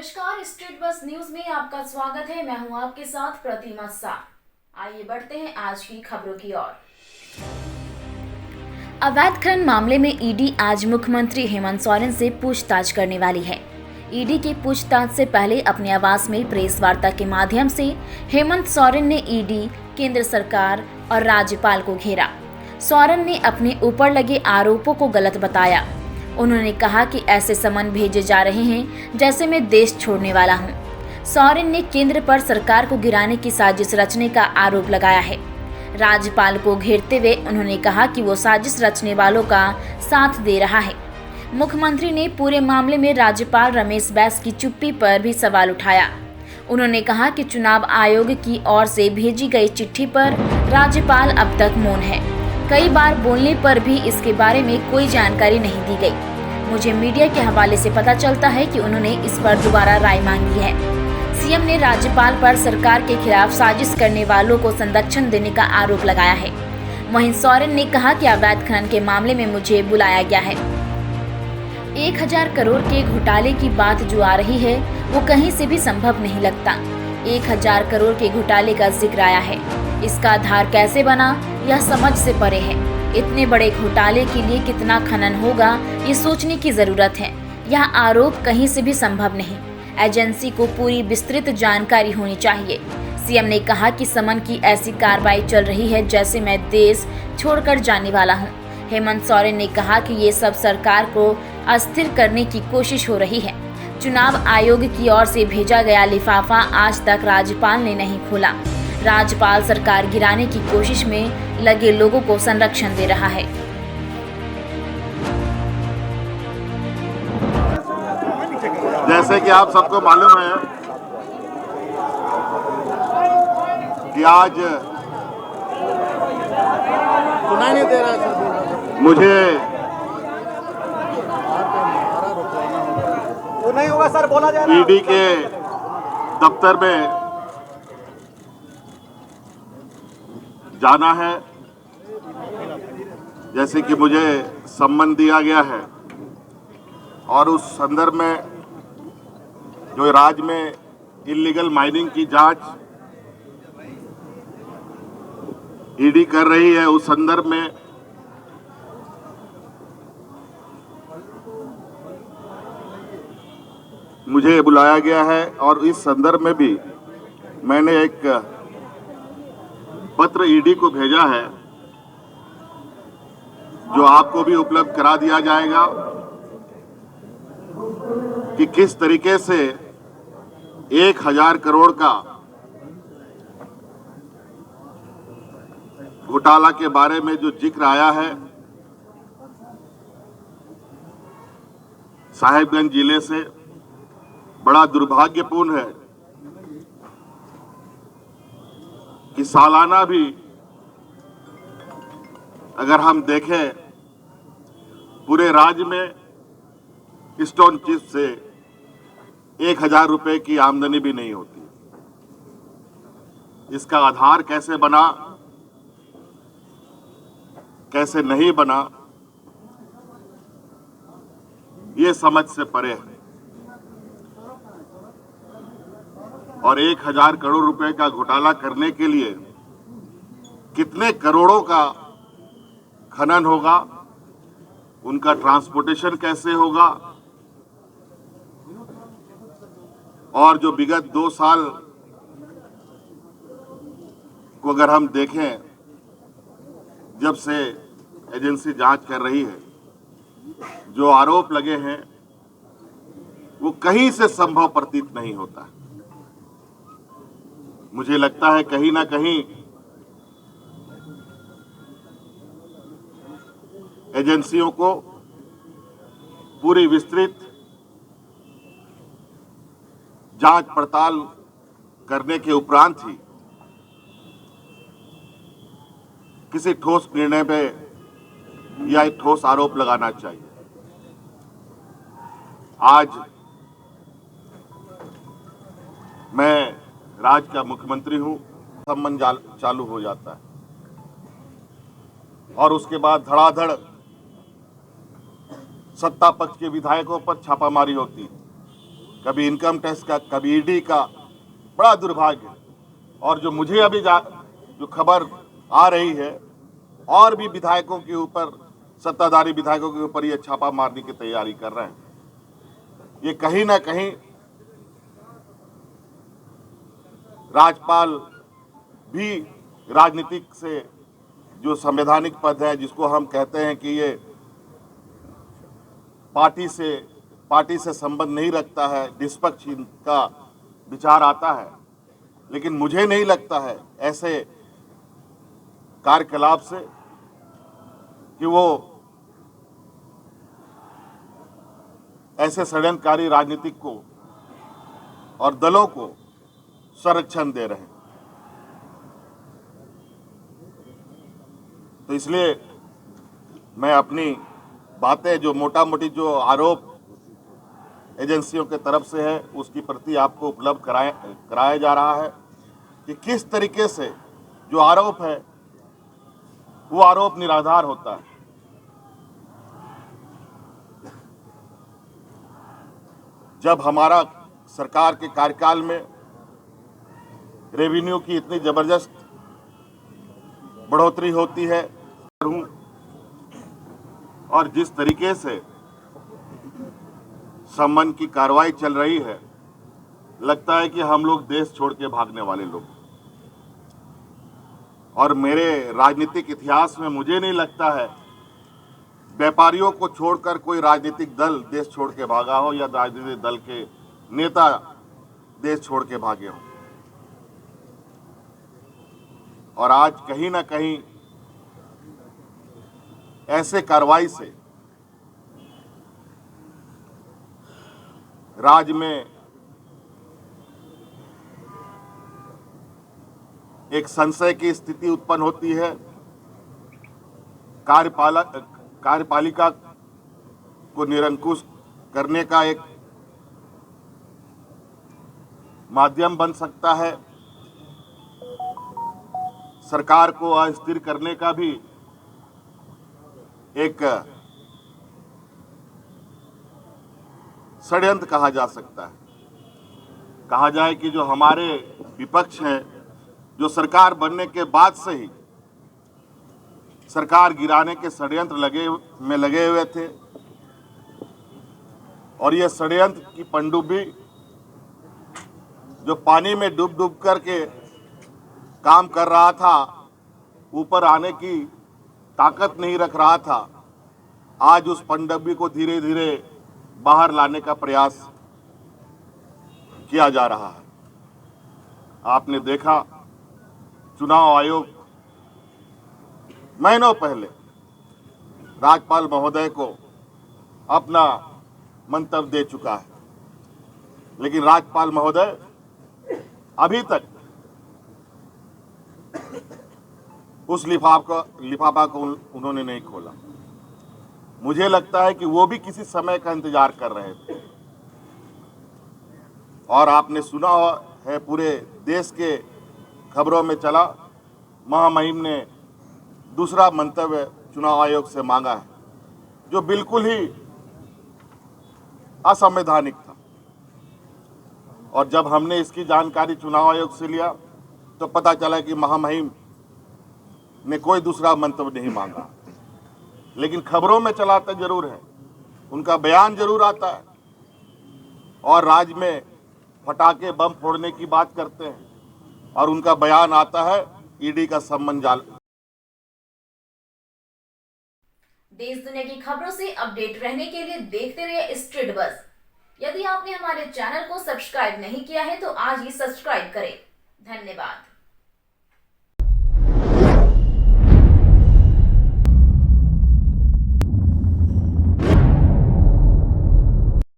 नमस्कार, स्ट्रीट बस न्यूज में आपका स्वागत है। मैं हूं आपके साथ प्रतिमा शाह। आइए बढ़ते हैं आज की खबरों की ओर। अवैध खनन मामले में ईडी आज मुख्यमंत्री हेमंत सोरेन से पूछताछ करने वाली है। ईडी की पूछताछ से पहले अपने आवास में प्रेस वार्ता के माध्यम से हेमंत सोरेन ने ईडी, केंद्र सरकार और राज्यपाल को घेरा। सोरेन ने अपने ऊपर लगे आरोपों को गलत बताया। उन्होंने कहा कि ऐसे समन भेजे जा रहे हैं जैसे मैं देश छोड़ने वाला हूं। सोरेन ने केंद्र पर सरकार को गिराने की साजिश रचने का आरोप लगाया है। राज्यपाल को घेरते हुए उन्होंने कहा कि वो साजिश रचने वालों का साथ दे रहा है। मुख्यमंत्री ने पूरे मामले में राज्यपाल रमेश बैस की चुप्पी पर भी सवाल उठाया। उन्होंने कहा कि चुनाव आयोग की ओर से भेजी गई चिट्ठी पर राज्यपाल अब तक मौन है। कई बार बोलने पर भी इसके बारे में कोई जानकारी नहीं दी गई। मुझे मीडिया के हवाले से पता चलता है कि उन्होंने इस पर दोबारा राय मांगी है। सीएम ने राज्यपाल पर सरकार के खिलाफ साजिश करने वालों को संरक्षण देने का आरोप लगाया है। वहीं सोरेन ने कहा कि अवैध खनन के मामले में मुझे बुलाया गया है। 1000 करोड़ के घोटाले की बात जो आ रही है वो कहीं से भी संभव नहीं लगता। 1000 करोड़ के घोटाले का जिक्र आया है। इसका आधार कैसे बना यह समझ से परे है। इतने बड़े घोटाले के लिए कितना खनन होगा ये सोचने की जरूरत है। यह आरोप कहीं से भी संभव नहीं। एजेंसी को पूरी विस्तृत जानकारी होनी चाहिए। सीएम ने कहा कि समन की ऐसी कार्रवाई चल रही है जैसे मैं देश छोड़कर जाने वाला हूं। हेमंत सोरेन ने कहा कि ये सब सरकार को अस्थिर करने की कोशिश हो रही है। चुनाव आयोग की ओर से भेजा गया लिफाफा आज तक राज्यपाल ने नहीं खोला। राज्यपाल सरकार गिराने की कोशिश में लगे लोगों को संरक्षण दे रहा है। जैसे कि आप सबको मालूम है कि आज सुनाई नहीं दे रहा है सर। मुझे वो नहीं होगा सर, बोला जा रहा है। ईडी के दफ्तर में जाना है। जैसे कि मुझे सम्मन दिया गया है और उस संदर्भ में जो राज्य में इल्लीगल माइनिंग की जांच ईडी कर रही है उस संदर्भ में मुझे बुलाया गया है। और इस संदर्भ में भी मैंने एक पत्र ईडी को भेजा है जो आपको भी उपलब्ध करा दिया जाएगा कि किस तरीके से 1000 करोड़ का घोटाला के बारे में जो जिक्र आया है साहिबगंज जिले से, बड़ा दुर्भाग्यपूर्ण है कि सालाना भी अगर हम देखें पूरे राज्य में स्टोन चिप्स से 1000 रुपए की आमदनी भी नहीं होती। इसका आधार कैसे बना, कैसे नहीं बना, ये समझ से परे है। और 1000 करोड़ रुपए का घोटाला करने के लिए कितने करोड़ों का खनन होगा, उनका ट्रांसपोर्टेशन कैसे होगा, और जो विगत 2 साल को अगर हम देखें जब से एजेंसी जांच कर रही है, जो आरोप लगे हैं वो कहीं से संभव प्रतीत नहीं होता। मुझे लगता है कहीं ना कहीं एजेंसियों को पूरी विस्तृत जांच पड़ताल करने के उपरांत ही किसी ठोस निर्णय पे या एक ठोस आरोप लगाना चाहिए। आज मैं राज्य का मुख्यमंत्री हूं, सम्मन चालू हो जाता है और उसके बाद धड़ाधड़ सत्ता पक्ष के विधायकों पर छापामारी होती है। कभी इनकम टैक्स का, कभी ईडी का, बड़ा दुर्भाग्य है। और जो मुझे अभी जो खबर आ रही है, और भी विधायकों के ऊपर, सत्ताधारी विधायकों के ऊपर ये छापा मारने की तैयारी कर रहे हैं। ये कहीं ना कहीं राज्यपाल भी राजनीतिक से, जो संवैधानिक पद है, जिसको हम कहते हैं कि ये पार्टी से संबंध नहीं रखता है, निष्पक्ष का विचार आता है। लेकिन मुझे नहीं लगता है ऐसे कार्यकलाप से कि वो ऐसे षड्यंत्रकारी राजनीतिक को और दलों को संरक्षण दे रहे हैं। तो इसलिए मैं अपनी बातें, जो मोटा मोटी जो आरोप एजेंसियों के तरफ से है, उसकी प्रति आपको उपलब्ध कराया जा रहा है कि किस तरीके से जो आरोप है वो आरोप निराधार होता है। जब हमारा सरकार के कार्यकाल में रेवेन्यू की इतनी जबरदस्त बढ़ोतरी होती है और जिस तरीके से सम्मान की कार्रवाई चल रही है, लगता है कि हम लोग देश छोड़ के भागने वाले लोग। और मेरे राजनीतिक इतिहास में मुझे नहीं लगता है व्यापारियों को छोड़कर कोई राजनीतिक दल देश छोड़ के भागा हो या राजनीतिक दल के नेता देश छोड़ के भागे हो। और आज कहीं ना कहीं ऐसे कार्रवाई से राज्य में एक संशय की स्थिति उत्पन्न होती है। कार्यपालिका को निरंकुश करने का एक माध्यम बन सकता है। सरकार को अस्थिर करने का भी एक षड्यंत्र कहा जा सकता है। कहा जाए कि जो हमारे विपक्ष हैं, जो सरकार बनने के बाद से ही सरकार गिराने के षड्यंत्र लगे हुए थे, और ये षड्यंत्र की पनडुब्बी जो पानी में डूब डूब करके काम कर रहा था, ऊपर आने की ताकत नहीं रख रहा था, आज उस पनडुब्बी को धीरे धीरे बाहर लाने का प्रयास किया जा रहा है। आपने देखा चुनाव आयोग महीनों पहले राज्यपाल महोदय को अपना मंतव्य दे चुका है, लेकिन राज्यपाल महोदय अभी तक उस लिफाफा को उन्होंने नहीं खोला। मुझे लगता है कि वो भी किसी समय का इंतजार कर रहे थे। और आपने सुना है, पूरे देश के खबरों में चला, महामहिम ने दूसरा मंतव्य चुनाव आयोग से मांगा है, जो बिल्कुल ही असंवैधानिक था। और जब हमने इसकी जानकारी चुनाव आयोग से लिया तो पता चला कि महामहिम ने कोई दूसरा मंतव्य नहीं मांगा, लेकिन खबरों में चलाते जरूर है, उनका बयान जरूर आता है और राज्य में फटाके बम फोड़ने की बात करते हैं, और उनका बयान आता है ईडी का सम्मान जाल। देश दुनिया की खबरों से अपडेट रहने के लिए देखते रहिए स्ट्रीट बस। यदि आपने हमारे चैनल को सब्सक्राइब नहीं किया है तो आज ही सब्सक्राइब करें। धन्यवाद।